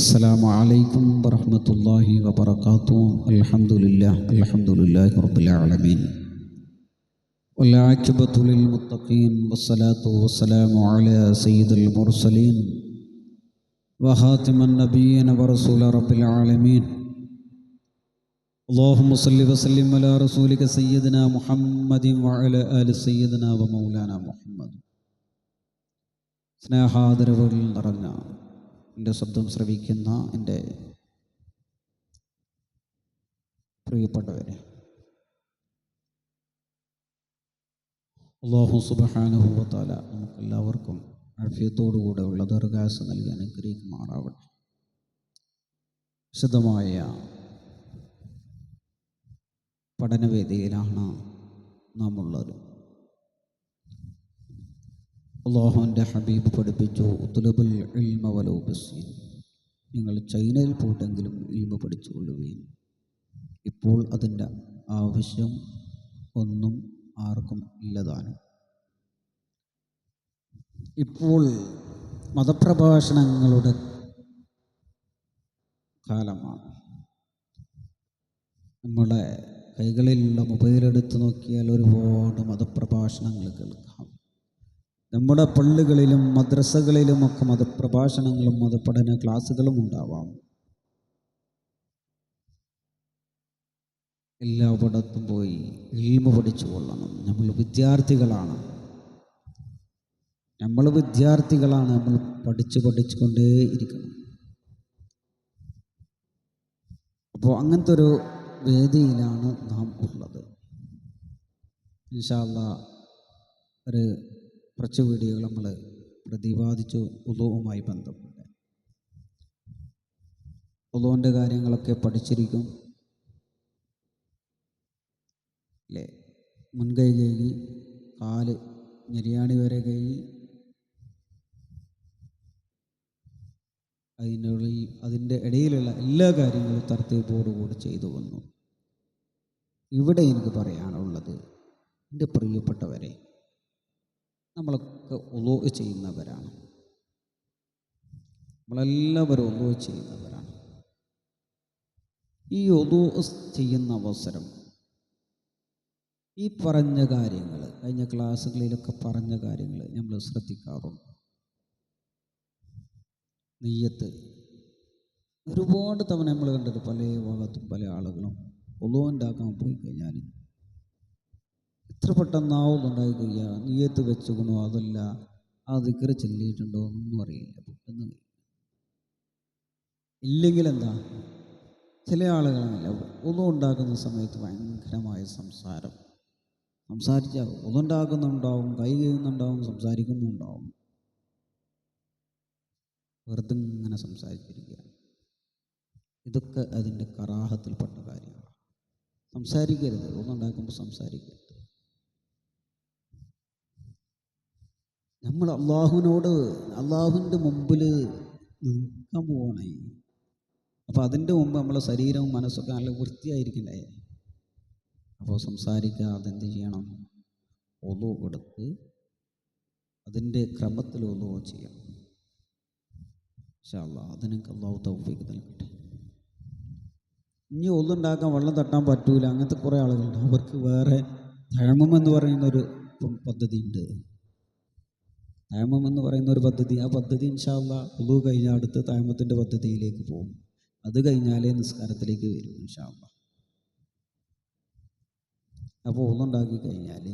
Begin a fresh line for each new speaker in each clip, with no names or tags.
السلام عليكم ورحمة الله وبركاته. الحمد لله رب العالمين، والعاقبة للمتقين، والصلاة والسلام على سيد المرسلين وخاتم النبيين ورسول رب العالمين. اللهم صل وسلم على رسولك سيدنا محمد وعلى آل سيدنا ومولانا محمد. സ്നേഹാദരവുകൾ നിറഞ്ഞ എൻ്റെ ശബ്ദം ശ്രവിക്കുന്ന എൻ്റെ പ്രിയപ്പെട്ടവരെ, അല്ലാഹു സുബ്ഹാനഹു വ തആല നമുക്കെല്ലാവർക്കും ആഫിയത്തോടുകൂടെ ഉള്ള ദീർഘായുസ്സ് നൽകി അനുഗ്രഹിക്കുമാറാവട്ടെ. വിശദമായ പഠനവേദിയിലാണ് നാം ഉള്ളത്. അള്ളാഹുവിൻ്റെ ഹബീബ് പഠിപ്പിച്ചു, ഉത്ലബുൽ ഇൽമ വലൗ ബിസ്സീൻ, നിങ്ങൾ ചൈനയിൽ പോയിട്ടെങ്കിലും ഇൽമ പഠിച്ചുകൊള്ളുകയും. ഇപ്പോൾ അതിൻ്റെ ആവശ്യം ഒന്നും ആർക്കും ഇല്ലതാനും. ഇപ്പോൾ മതപ്രഭാഷണങ്ങളുടെ കാലമാണ്. നമ്മുടെ കൈകളിലുള്ള മൊബൈലെടുത്ത് നോക്കിയാൽ ഒരുപാട് മതപ്രഭാഷണങ്ങൾ കേൾക്കാം. നമ്മുടെ പള്ളികളിലും മദ്രസകളിലുമൊക്കെ മതപ്രഭാഷണങ്ങളും മതപഠന ക്ലാസ്സുകളും ഉണ്ടാവാം. എല്ലായിടത്തും പോയി ഇൽമ പഠിച്ചു കൊള്ളണം. നമ്മൾ വിദ്യാർത്ഥികളാണ്. നമ്മൾ പഠിച്ചുകൊണ്ടേ ഇരിക്കണം. അപ്പോൾ അങ്ങനത്തെ ഒരു വേദിയിലാണ് നാം ഉള്ളത്. ഇൻഷാ അല്ലാഹ് ഒരു കുറച്ച് വീഡിയോകൾ നമ്മൾ പ്രതിപാദിച്ചു. ഉളൂവുമായി ബന്ധപ്പെട്ട് ഉളൂവിൻ്റെ കാര്യങ്ങളൊക്കെ പഠിച്ചിരിക്കും അല്ലേ. മുൻകൈ കഴുകി കാല് ഞെരിയാണി വരെ കഴുകി അതിൻ്റെ ഇടയിലുള്ള എല്ലാ കാര്യങ്ങളും തർത്തീബോടുകൂടി ചെയ്തു വന്നു. ഇവിടെ എനിക്ക് പറയാനുള്ളത്, എൻ്റെ പ്രിയപ്പെട്ടവരെ, നമ്മളൊക്കെ ഉളൂ ചെയ്യുന്നവരാണ്. നമ്മളെല്ലാവരും ഉളൂ ചെയ്യുന്നവരാണ്. ഈ ഉളൂ ചെയ്യുന്ന അവസരം ഈ പറഞ്ഞ കാര്യങ്ങൾ, കഴിഞ്ഞ ക്ലാസ്സുകളിലൊക്കെ പറഞ്ഞ കാര്യങ്ങൾ നമ്മൾ ശ്രദ്ധിക്കാറുണ്ട്. നിയ്യത്ത് ഒരുപാട് തവണ നമ്മൾ കണ്ടത്, പല ഭാഗത്തും പല ആളുകളും ഉളൂ ഉണ്ടാക്കാൻ പോയി കഴിഞ്ഞാൽ എത്ര പെട്ടെന്നാവും ഉണ്ടായി കഴിയുക. നിയ്യത്ത് വെച്ചുകൊണ്ടോ അതല്ല ആ ദിക്ർ ചൊല്ലിയിട്ടുണ്ടോ ഒന്നും അറിയില്ല. പെട്ടെന്ന് ഇല്ലെങ്കിൽ എന്താ, ചില ആളുകളാണല്ലോ ഉളൂ ഉണ്ടാക്കുന്ന സമയത്ത് ഭയങ്കരമായ സംസാരിച്ചാൽ ഉളൂ ഉണ്ടാക്കുന്നുണ്ടാവും, കൈ കഴിയുന്നുണ്ടാവും, സംസാരിക്കുന്നുണ്ടാവും. വെറുതെ ഇങ്ങനെ സംസാരിച്ചിരിക്കുക. ഇതൊക്കെ അതിൻ്റെ കറാഹത്തിൽപ്പെട്ട കാര്യങ്ങളാണ്. സംസാരിക്കരുത്. ഉളൂ ഉണ്ടാക്കുമ്പോൾ സംസാരിക്കരുത്. നമ്മൾ അള്ളാഹുവിൻ്റെ മുമ്പിൽ നിൽക്കാൻ പോവാണേ. അപ്പോൾ അതിൻ്റെ മുമ്പ് നമ്മളെ ശരീരവും മനസ്സൊക്കെ നല്ല വൃത്തിയായിരിക്കണ്ടേ. അപ്പോൾ സംസാരിക്കാതെ എന്ത് ചെയ്യണം? ഉളൂ എടുത്ത് അതിൻ്റെ ക്രമത്തിൽ ഉളൂ ചെയ്യണം. ഇൻഷാ അല്ലാഹ് അതിനൊക്കെ അല്ലാഹു തൗഫീഖ് നൽകട്ടെ. ഇനി ഉളൂ ഉണ്ടാക്കാൻ വെള്ളം തട്ടാൻ പറ്റൂല, അങ്ങനത്തെ കുറേ ആളുകളുണ്ട്. അവർക്ക് വേറെ തയമ്മം എന്ന് പറയുന്നൊരു പദ്ധതി ഉണ്ട്. തയമ്മം എന്ന് പറയുന്ന ഒരു പദ്ധതി, ആ പദ്ധതി ഇൻഷാ അല്ലാഹ് ഉളൂ കഴിഞ്ഞാൽ അടുത്ത് തയമ്മത്തിൻ്റെ പദ്ധതിയിലേക്ക് പോകും. അത് കഴിഞ്ഞാലേ നിസ്കാരത്തിലേക്ക് വരും ഇൻഷാ അല്ലാഹ്. അപ്പോൾ ഉളൂ ഉണ്ടാക്കി കഴിഞ്ഞാൽ,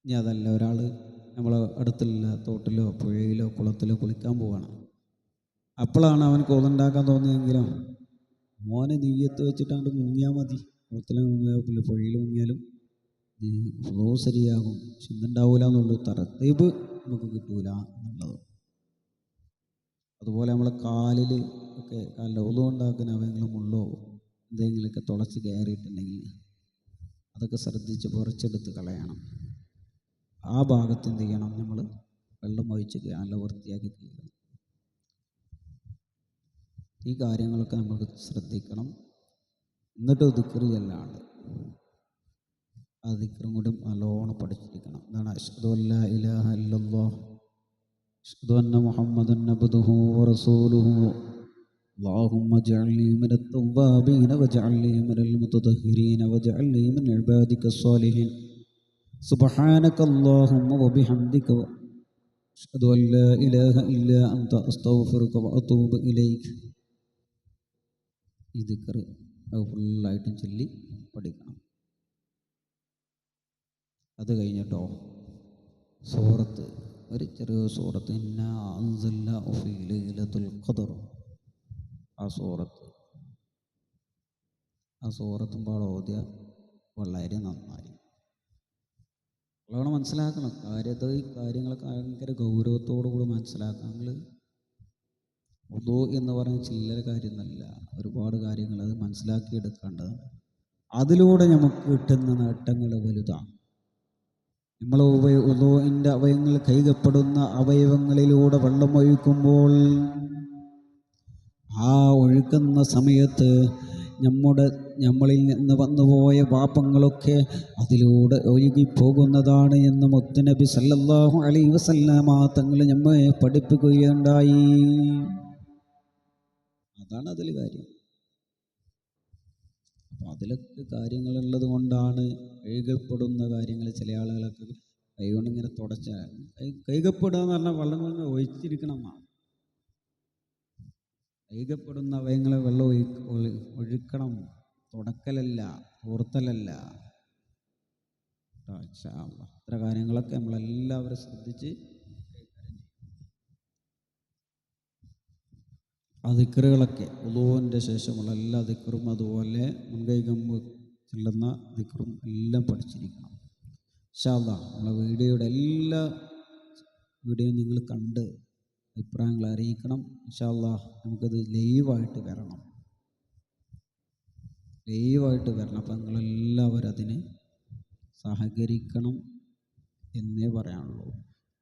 ഇനി അതല്ല, ഒരാൾ നമ്മളെ അടുത്തുള്ള തോട്ടിലോ പുഴയിലോ കുളത്തിലോ കുളിക്കാൻ പോവാണ്. അപ്പോഴാണ് അവനക്ക് ഉളൂ ഉണ്ടാക്കാൻ തോന്നിയെങ്കിലും മോനെ നിയ്യത്ത് വെച്ചിട്ടാണ്ട് മുങ്ങിയാൽ മതി. കുളത്തിൽ മുങ്ങിയാൽ പുഴയിൽ മുങ്ങിയാലും ഉളൂ ശരിയാകും. ചിന്തണ്ടാവൂല എന്നുള്ളൂ, തർത്തീബ് നമുക്ക് കിട്ടൂല എന്നുള്ളത്. അതുപോലെ നമ്മളെ കാലിൽ ഒക്കെ ഉളൂ ഉണ്ടാക്കുന്ന അവയെങ്കിലും മുള്ളോ എന്തെങ്കിലുമൊക്കെ തുളച്ച് കയറിയിട്ടുണ്ടെങ്കിൽ അതൊക്കെ ശ്രദ്ധിച്ച് കുറച്ചെടുത്ത് കളയണം. ആ ഭാഗത്ത് എന്ത് ചെയ്യണം? നമ്മൾ വെള്ളം ഒഴിച്ച് നല്ല വൃത്തിയാക്കി കഴിയണം. ഈ കാര്യങ്ങളൊക്കെ നമുക്ക് ശ്രദ്ധിക്കണം. എന്നിട്ട് ദിക്ർ ചൊല്ലാണ്. ആ ദിക്റും കൂടി നല്ലോണം പഠിച്ചിരിക്കണം. എന്താണ്? അശ്ഹദു അല്ലാ ഇലാഹ ഇല്ലല്ലാഹ് അഷ്ഹദു അന്ന മുഹമ്മദൻ അബ്ദുഹു വറസൂലുഹു اللهم اجعلني من التوابين واجعلني من المتطهرين واجعلني من عبادك الصالحين سبحانك اللهم وبحمدك أشهد أن لا إله إلا أنت أستغفرك وأتوب إليك. ഈ ദിക്ർ ഫുള്ളായിട്ടും ചൊല്ലി പഠിക്കണം. അത് കഴിഞ്ഞിട്ടോ സൂറത്ത്, ഒരു ചെറിയ സൂറത്ത്, ഇന്നാ അൻസൽനാഹു ഫീ ലൈലത്തുൽ ഖദർ, ആ സൂറത്തും പാടെ ഓതിയ വളരെ നന്നായി. നമ്മളവിടെ മനസ്സിലാക്കണം ഈ കാര്യങ്ങളൊക്കെ ഭയങ്കര ഗൗരവത്തോടു കൂടി മനസ്സിലാക്കണം. നമ്മൾ വുളൂ എന്ന് പറയുന്ന ചില്ലറ കാര്യമൊന്നുമല്ല, ഒരുപാട് കാര്യങ്ങൾ അത് മനസ്സിലാക്കിയെടുക്കേണ്ടത്. അതിലൂടെ നമുക്ക് കിട്ടുന്ന നേട്ടങ്ങൾ വലുതാണ്. നമ്മൾ വുളൂഇൻ്റെ അവയവങ്ങൾ കഴുകപ്പെടുന്ന അവയവങ്ങളിലൂടെ വെള്ളം ഒഴിക്കുമ്പോൾ ആ ഒഴുക്കുന്ന സമയത്ത് നമ്മളിൽ നിന്ന് വന്നുപോയ പാപങ്ങളൊക്കെ അതിലൂടെ ഒഴുകിപ്പോകുന്നതാണ് എന്ന് മുത്തുനബി സല്ലല്ലാഹു അലൈഹി വസല്ലമ തങ്ങൾ നമ്മെ പഠിപ്പിക്കുകയുണ്ടായി. അതാണ് അതിൽ കാര്യം. അപ്പോൾ അതിലൊക്കെ കാര്യങ്ങളുള്ളത് കൊണ്ടാണ് കഴുകപ്പെടുന്ന കാര്യങ്ങൾ. ചില ആളുകളൊക്കെ കൈകൊണ്ട് ഇങ്ങനെ കഴുകപ്പെടുക എന്ന് പറഞ്ഞാൽ വെള്ളം കൊണ്ട് ഒഴിച്ചിരിക്കണം എന്നാണ്. കഴുകപ്പെടുന്ന അവയങ്ങളെ വെള്ളം ഒഴുക്കണം, തുടക്കലല്ല, തോർത്തലല്ല. ഇത്ര കാര്യങ്ങളൊക്കെ നമ്മളെല്ലാവരും ശ്രദ്ധിച്ച് ആ ദിക്റുകളൊക്കെ വുളൂഇൻ്റെ ശേഷമുള്ള എല്ലാ ദിക്റും അതുപോലെ മുൻകൈകമ്പ് ചെല്ലുന്ന ദിക്റും എല്ലാം പഠിച്ചിരിക്കണം. ഇൻഷാ അല്ലാഹ് നമ്മളെ വീഡിയോയുടെ എല്ലാ വീഡിയോയും നിങ്ങൾ കണ്ട് അഭിപ്രായങ്ങൾ അറിയിക്കണം. ഇൻഷാ അല്ലാഹ് നമുക്കത് ലൈവായിട്ട് വരണം. അപ്പം നിങ്ങളെല്ലാവരും അതിന് സഹകരിക്കണം എന്നേ പറയാനുള്ളൂ.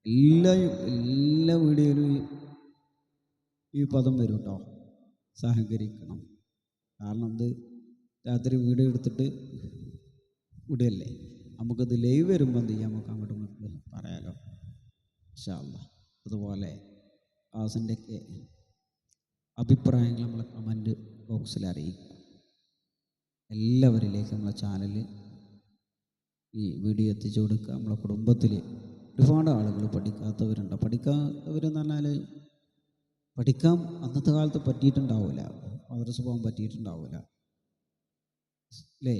എല്ലാ വീഡിയോയിലും ഈ പദം വരും കേട്ടോ, സഹകരിക്കണം. കാരണം ഇത് രാത്രി വീഡിയോ എടുത്തിട്ട് വിടുകയല്ലേ, നമുക്കത് ലൈവ് വരുമ്പോൾ എന്ത് ചെയ്യാം, നമുക്ക് അങ്ങോട്ടും ഇങ്ങോട്ടും പറയാലോ ഇൻഷാ അല്ലാഹ്. അതുപോലെ ക്ലാസിൻ്റെയൊക്കെ അഭിപ്രായങ്ങൾ നമ്മളെ കമൻറ്റ് ബോക്സിൽ അറിയിക്കുക. എല്ലാവരിലേക്കും നമ്മളെ ചാനൽ ഈ വീഡിയോ എത്തിച്ചു കൊടുക്കുക. നമ്മളെ കുടുംബത്തിൽ ഒരുപാട് ആളുകൾ പഠിക്കാത്തവരുണ്ട്. പഠിക്കാത്തവരെന്ന് പറഞ്ഞാൽ പഠിക്കാൻ അന്നത്തെ കാലത്ത് പറ്റിയിട്ടുണ്ടാവില്ല, മദ്രസ പോകാൻ പറ്റിയിട്ടുണ്ടാവില്ല അല്ലേ?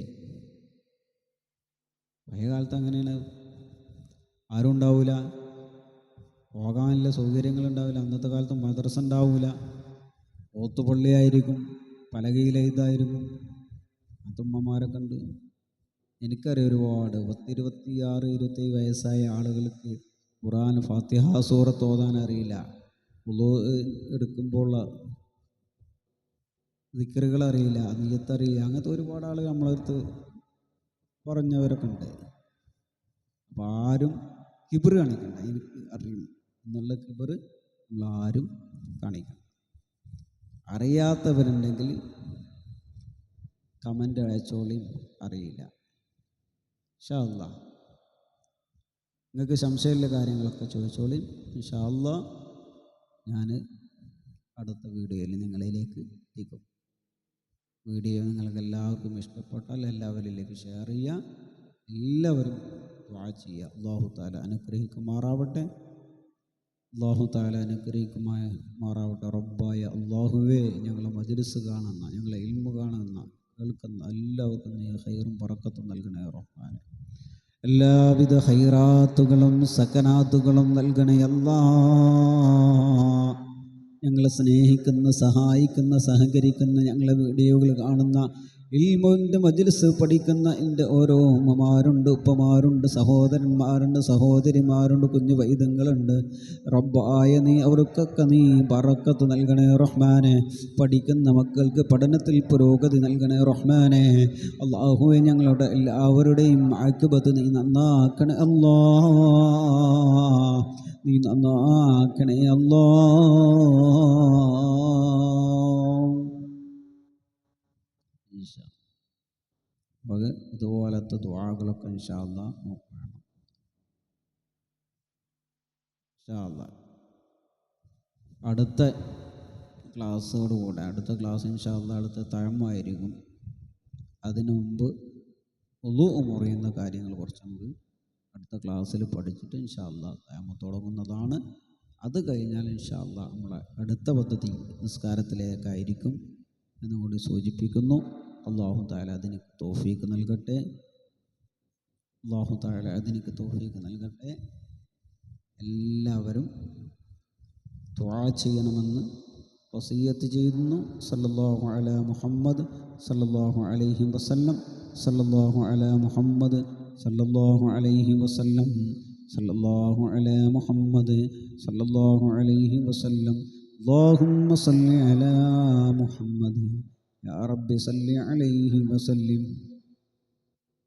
പഴയ കാലത്ത് അങ്ങനെയാണ്, ആരും ഉണ്ടാവില്ല, പോകാനുള്ള സൗകര്യങ്ങളുണ്ടാവില്ല. അന്നത്തെ കാലത്ത് മദ്രസ ഉണ്ടാവില്ല, ഓത്തുപള്ളിയായിരിക്കും, പലകയിലെഴുതായിരിക്കും. അതുമ്മമാരൊക്കെ ഉണ്ട്. എനിക്കറിയാം ഒരുപാട് 26, 27 വയസ്സായ ആളുകൾക്ക് ഖുർആൻ ഫാത്തിഹ സൂറത്ത് ഓതാൻ അറിയില്ല. വുളൂ എടുക്കുമ്പോൾ ദിക്റുകൾ അറിയില്ല, നിയ്യത്തറിയില്ല. അങ്ങനത്തെ ഒരുപാട് ആളുകൾ നമ്മളടുത്ത് പറഞ്ഞവരൊക്കെ ഉണ്ട്. അപ്പോൾ ആരും കിബിർ കാണിക്കണ്ട, എനിക്ക് അറിയും എന്നുള്ള കിബിർ നമ്മളാരും കാണിക്കണം. അറിയാത്തവരുണ്ടെങ്കിൽ കമൻ്റ് അയച്ചോളിയും, അറിയില്ല ഇൻഷാ അല്ലാഹ്. നിങ്ങൾക്ക് സംശയമുള്ള കാര്യങ്ങളൊക്കെ ചോദിച്ചോളിയും ഇൻഷാ അല്ലാഹ്. ഞാൻ അടുത്ത വീഡിയോയിൽ നിങ്ങളിലേക്ക് എത്തിക്കും. വീഡിയോ നിങ്ങൾക്ക് എല്ലാവർക്കും ഇഷ്ടപ്പെട്ടാൽ എല്ലാവരിലേക്ക് ഷെയർ ചെയ്യുക, എല്ലാവരും ദുആ ചെയ്യുക. അല്ലാഹു തആല അനുഗ്രഹിക്കുമാറാവട്ടെ. റബ്ബായ അല്ലാഹുവേ, ഞങ്ങളെ മജ്ലിസ് കാണുന്ന, ഞങ്ങളെ ഇൽമു കാണുന്ന, കേൾക്കുന്ന എല്ലാവർക്കും നീ ഖൈറും ബറക്കത്തും നൽകണേ റഹ്മാനെ. എല്ലാവിധ ഖൈറാത്തുകളും സകനാത്തുകളും നൽകണേ അല്ലാഹ്. ഞങ്ങളെ സ്നേഹിക്കുന്ന, സഹായിക്കുന്ന, സഹകരിക്കുന്ന, ഞങ്ങളെ വീഡിയോകൾ കാണുന്ന, ഇൽമിൻ്റെ മജ്ലിസ് പഠിക്കുന്ന എൻ്റെ ഓരോ ഉമ്മമാരുണ്ട്, ഉപ്പമാരുണ്ട്, സഹോദരന്മാരുണ്ട്, സഹോദരിമാരുണ്ട്, കുഞ്ഞു വൈദങ്ങളുണ്ട്. റബ്ബായ നീ അവർക്കൊക്കെ നീ ബറക്കത്ത് നൽകണേ റഹ്മാനെ. പഠിക്കുന്ന മക്കൾക്ക് പഠനത്തിൽ പുരോഗതി നൽകണേ റഹ്മാനെ. അല്ലാഹുവേ, ഞങ്ങളുടെ എല്ലാവരുടെയും ആഖിബത്ത് നീ നന്നാക്കണേ അല്ലാഹ്, നീ നന്നാക്കണേ അല്ലാഹ്. ഇതുപോലത്തെ ദുആകളൊക്കെ ഇൻഷാ അല്ലാഹ് നോക്കണം ഇൻഷാ അല്ലാഹ്. അടുത്ത ക്ലാസ്സോടുകൂടെ, അടുത്ത ക്ലാസ് ഇൻഷാ അല്ലാഹ് അടുത്ത തഴമ്മായിരിക്കും. അതിനു മുമ്പ് വുളൂ മുറിയുന്ന കാര്യങ്ങൾ കുറച്ച് നമുക്ക് അടുത്ത ക്ലാസ്സിൽ പഠിച്ചിട്ട് ഇൻഷാ അല്ലാഹ് തയമ്മം തുടങ്ങുന്നതാണ്. അത് കഴിഞ്ഞാൽ ഇൻഷാ അല്ലാഹ് നമ്മളെ അടുത്ത പദ്ധതി നിസ്കാരത്തിലേക്കായിരിക്കും എന്നുകൂടി സൂചിപ്പിക്കുന്നു. അല്ലാഹു തആല അതിന് തൗഫീഖ് നൽകട്ടെ. അല്ലാഹു തആല അതിന് തൗഫീഖ് നൽകട്ടെ. എല്ലാവരും ദുആ ചെയ്യണമെന്ന് വസിയ്യത്ത് ചെയ്യുന്നു. സല്ലല്ലാഹു അലാ മുഹമ്മദ് സല്ലല്ലാഹു അലൈഹി വസല്ലം, സല്ലല്ലാഹു അലാ മുഹമ്മദ് സല്ലല്ലാഹു അലൈഹി വസല്ലം, സല്ലല്ലാഹു അലാ മുഹമ്മദ് സല്ലല്ലാഹു അലൈഹി വസല്ലം. അല്ലാഹുമ്മ സല്ലി അലാ മുഹമ്മദ് യാ റബ്ബി സല്ലി അലൈഹി വസല്ലം.